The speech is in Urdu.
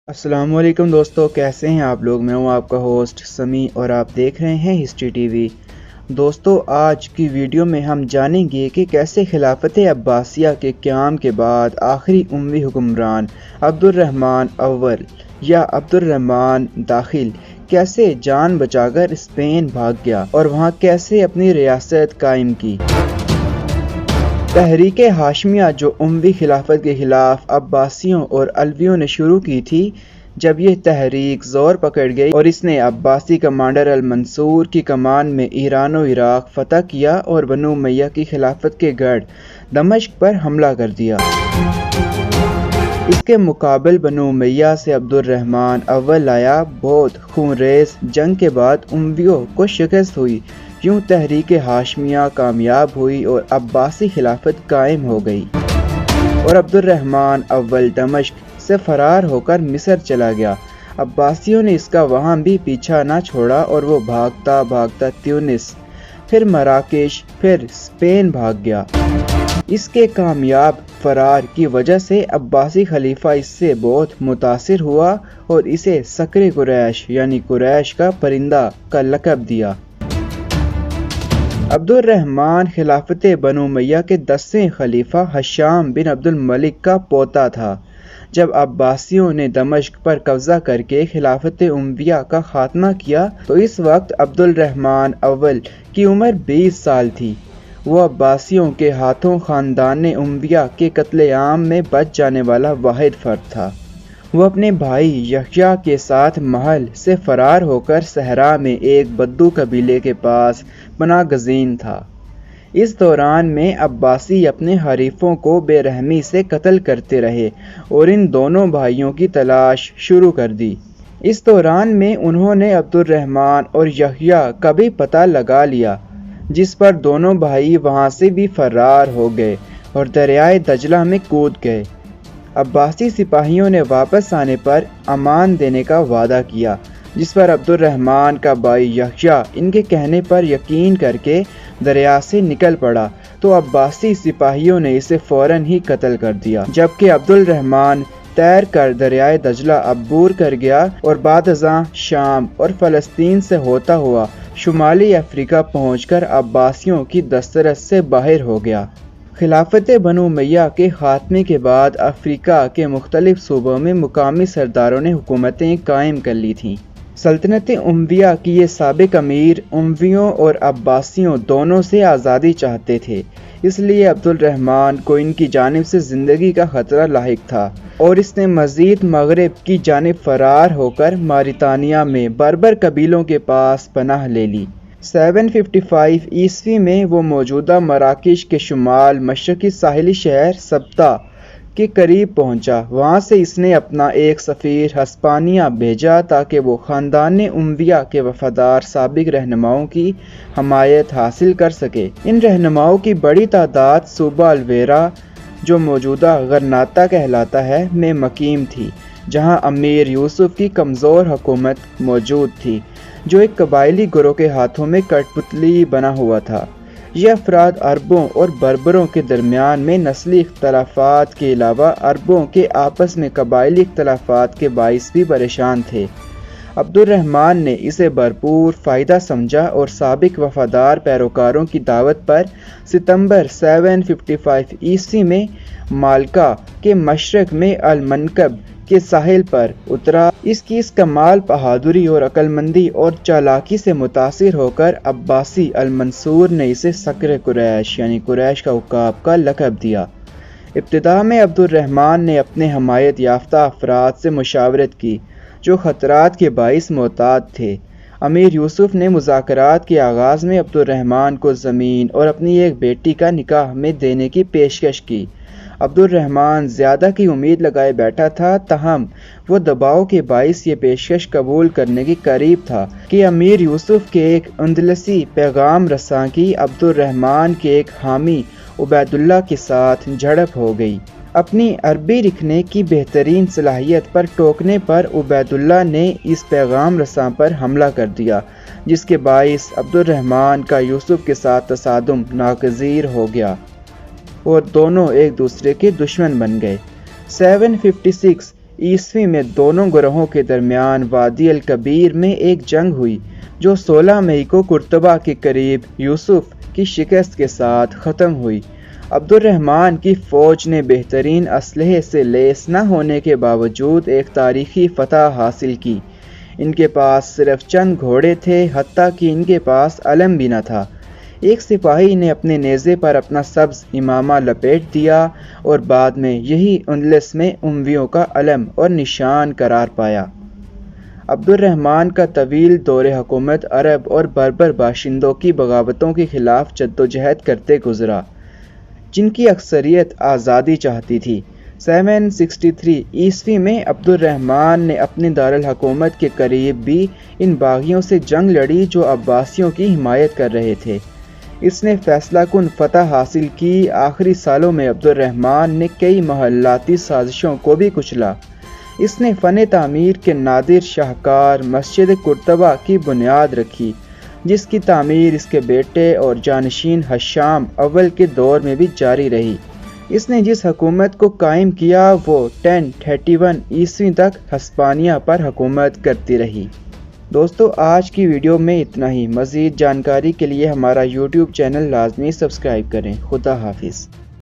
السلام علیکم دوستو، کیسے ہیں آپ لوگ؟ میں ہوں آپ کا ہوسٹ سمی اور آپ دیکھ رہے ہیں ہسٹری ٹی وی۔ دوستو، آج کی ویڈیو میں ہم جانیں گے کہ کیسے خلافت عباسیہ کے قیام کے بعد آخری اموی حکمران عبد الرحمن اول یا عبد الرحمن داخل کیسے جان بچا کر اسپین بھاگ گیا اور وہاں کیسے اپنی ریاست قائم کی۔ تحریک ہاشمیہ جو اموی خلافت کے خلاف عباسیوں اور علویوں نے شروع کی تھی، جب یہ تحریک زور پکڑ گئی اور اس نے عباسی کمانڈر المنصور کی کمان میں ایران و عراق فتح کیا اور بنو امیہ کی خلافت کے گڑھ دمشق پر حملہ کر دیا۔ اس کے مقابل بنو امیہ سے عبد الرحمن اول آیا۔ بہت خونریز جنگ کے بعد امویوں کو شکست ہوئی۔ یوں تحریک ہاشمیہ کامیاب ہوئی اور عباسی خلافت قائم ہو گئی، اور عبد الرحمن اول دمشق سے فرار ہو کر مصر چلا گیا۔ عباسیوں نے اس کا وہاں بھی پیچھا نہ چھوڑا اور وہ بھاگتا بھاگتا تیونس، پھر مراکش، پھر اسپین بھاگ گیا۔ اس کے کامیاب فرار کی وجہ سے عباسی خلیفہ اس سے بہت متاثر ہوا اور اسے صقر قریش یعنی قریش کا پرندہ کا لقب دیا۔ عبد الرحمن خلافت بنو امیہ کے 10ویں خلیفہ ہشام بن عبد الملک کا پوتا تھا۔ جب عباسیوں نے دمشق پر قبضہ کر کے خلافت امویہ کا خاتمہ کیا تو اس وقت عبد الرحمن اول کی عمر 20 سال تھی۔ وہ عباسیوں کے ہاتھوں خاندان امویہ کے قتل عام میں بچ جانے والا واحد فرد تھا۔ وہ اپنے بھائی یحییٰ کے ساتھ محل سے فرار ہو کر صحرا میں ایک بدو قبیلے کے پاس پناہ گزین تھا۔ اس دوران میں عباسی اپنے حریفوں کو بے رحمی سے قتل کرتے رہے اور ان دونوں بھائیوں کی تلاش شروع کر دی۔ اس دوران میں انہوں نے عبد الرحمن اور یحییٰ کا بھی پتہ لگا لیا، جس پر دونوں بھائی وہاں سے بھی فرار ہو گئے اور دریائے دجلہ میں کود گئے۔ عباسی سپاہیوں نے واپس آنے پر امان دینے کا وعدہ کیا، جس پر عبد الرحمن کا بھائی یحییٰ ان کے کہنے پر یقین کر کے دریا سے نکل پڑا تو عباسی سپاہیوں نے اسے فوراً ہی قتل کر دیا، جبکہ عبد الرحمن تیر کر دریائے دجلہ عبور کر گیا اور بعد ازاں شام اور فلسطین سے ہوتا ہوا شمالی افریقہ پہنچ کر عباسیوں کی دسترس سے باہر ہو گیا۔ خلافت بنو امیہ کے خاتمے کے بعد افریقہ کے مختلف صوبوں میں مقامی سرداروں نے حکومتیں قائم کر لی تھیں۔ سلطنت امویہ کی یہ سابق امیر امویوں اور عباسیوں دونوں سے آزادی چاہتے تھے، اس لیے عبد الرحمن کو ان کی جانب سے زندگی کا خطرہ لاحق تھا اور اس نے مزید مغرب کی جانب فرار ہو کر ماریتانیہ میں بربر قبیلوں کے پاس پناہ لے لی۔ 755 عیسوی میں وہ موجودہ مراکش کے شمال مشرقی ساحلی شہر سبتہ کے قریب پہنچا۔ وہاں سے اس نے اپنا ایک سفیر ہسپانیہ بھیجا تاکہ وہ خاندان امویہ کے وفادار سابق رہنماؤں کی حمایت حاصل کر سکے۔ ان رہنماؤں کی بڑی تعداد صوبہ الویرا، جو موجودہ غرناطہ کہلاتا ہے، میں مقیم تھی، جہاں امیر یوسف کی کمزور حکومت موجود تھی، جو ایک قبائلی گروہ کے ہاتھوں میں کٹ پتلی بنا ہوا تھا۔ یہ افراد عربوں اور بربروں کے درمیان میں نسلی اختلافات کے علاوہ عربوں کے آپس میں قبائلی اختلافات کے باعث بھی پریشان تھے۔ عبد الرحمن نے اسے بھرپور فائدہ سمجھا اور سابق وفادار پیروکاروں کی دعوت پر ستمبر 755 عیسوی میں مالکا کے مشرق میں المنکب کے ساحل پر اترا۔ اس کی اس کمال بہادری اور عقل مندی اور چالاکی سے متاثر ہو کر عباسی المنصور نے اسے صقر قریش یعنی قریش کا عقاب کا لقب دیا۔ ابتدا میں عبد الرحمن نے اپنے حمایت یافتہ افراد سے مشاورت کی جو خطرات کے باعث محتاط تھے۔ امیر یوسف نے مذاکرات کے آغاز میں عبد الرحمن کو زمین اور اپنی ایک بیٹی کا نکاح میں دینے کی پیشکش کی۔ عبد الرحمن زیادہ کی امید لگائے بیٹھا تھا، تاہم وہ دباؤ کے باعث یہ پیشکش قبول کرنے کے قریب تھا کہ امیر یوسف کے ایک اندلسی پیغام رساں کی عبد الرحمن کے ایک حامی عبید اللہ کے ساتھ جھڑپ ہو گئی۔ اپنی عربی لکھنے کی بہترین صلاحیت پر ٹوکنے پر عبید اللہ نے اس پیغام رساں پر حملہ کر دیا، جس کے باعث عبد الرحمن کا یوسف کے ساتھ تصادم ناگزیر ہو گیا اور دونوں ایک دوسرے کے دشمن بن گئے۔ 756 ء میں دونوں گروہوں کے درمیان وادی الکبیر میں ایک جنگ ہوئی جو 16 مئی کو قرطبہ کے قریب یوسف کی شکست کے ساتھ ختم ہوئی۔ عبد الرحمن کی فوج نے بہترین اسلحے سے لیس نہ ہونے کے باوجود ایک تاریخی فتح حاصل کی۔ ان کے پاس صرف چند گھوڑے تھے، حتیٰ کہ ان کے پاس علم بھی نہ تھا۔ ایک سپاہی نے اپنے نیزے پر اپنا سبز امامہ لپیٹ دیا اور بعد میں یہی اندلس میں امویوں کا علم اور نشان قرار پایا۔ عبد الرحمن کا طویل دور حکومت عرب اور بربر باشندوں کی بغاوتوں کے خلاف جدوجہد کرتے گزرا، جن کی اکثریت آزادی چاہتی تھی۔ 763 ء میں عبد الرحمن نے اپنے دارالحکومت کے قریب بھی ان باغیوں سے جنگ لڑی جو عباسیوں کی حمایت کر رہے تھے۔ اس نے فیصلہ کن فتح حاصل کی۔ آخری سالوں میں عبد الرحمن نے کئی محلاتی سازشوں کو بھی کچلا۔ اس نے فن تعمیر کے نادر شاہکار مسجد قرطبہ کی بنیاد رکھی، جس کی تعمیر اس کے بیٹے اور جانشین ہشام اول کے دور میں بھی جاری رہی۔ اس نے جس حکومت کو قائم کیا وہ 1031 ء تک ہسپانیہ پر حکومت کرتی رہی۔ دوستو، آج کی ویڈیو میں اتنا ہی۔ مزید جانکاری کے لیے ہمارا YouTube چینل لازمی سبسکرائب کریں۔ خدا حافظ۔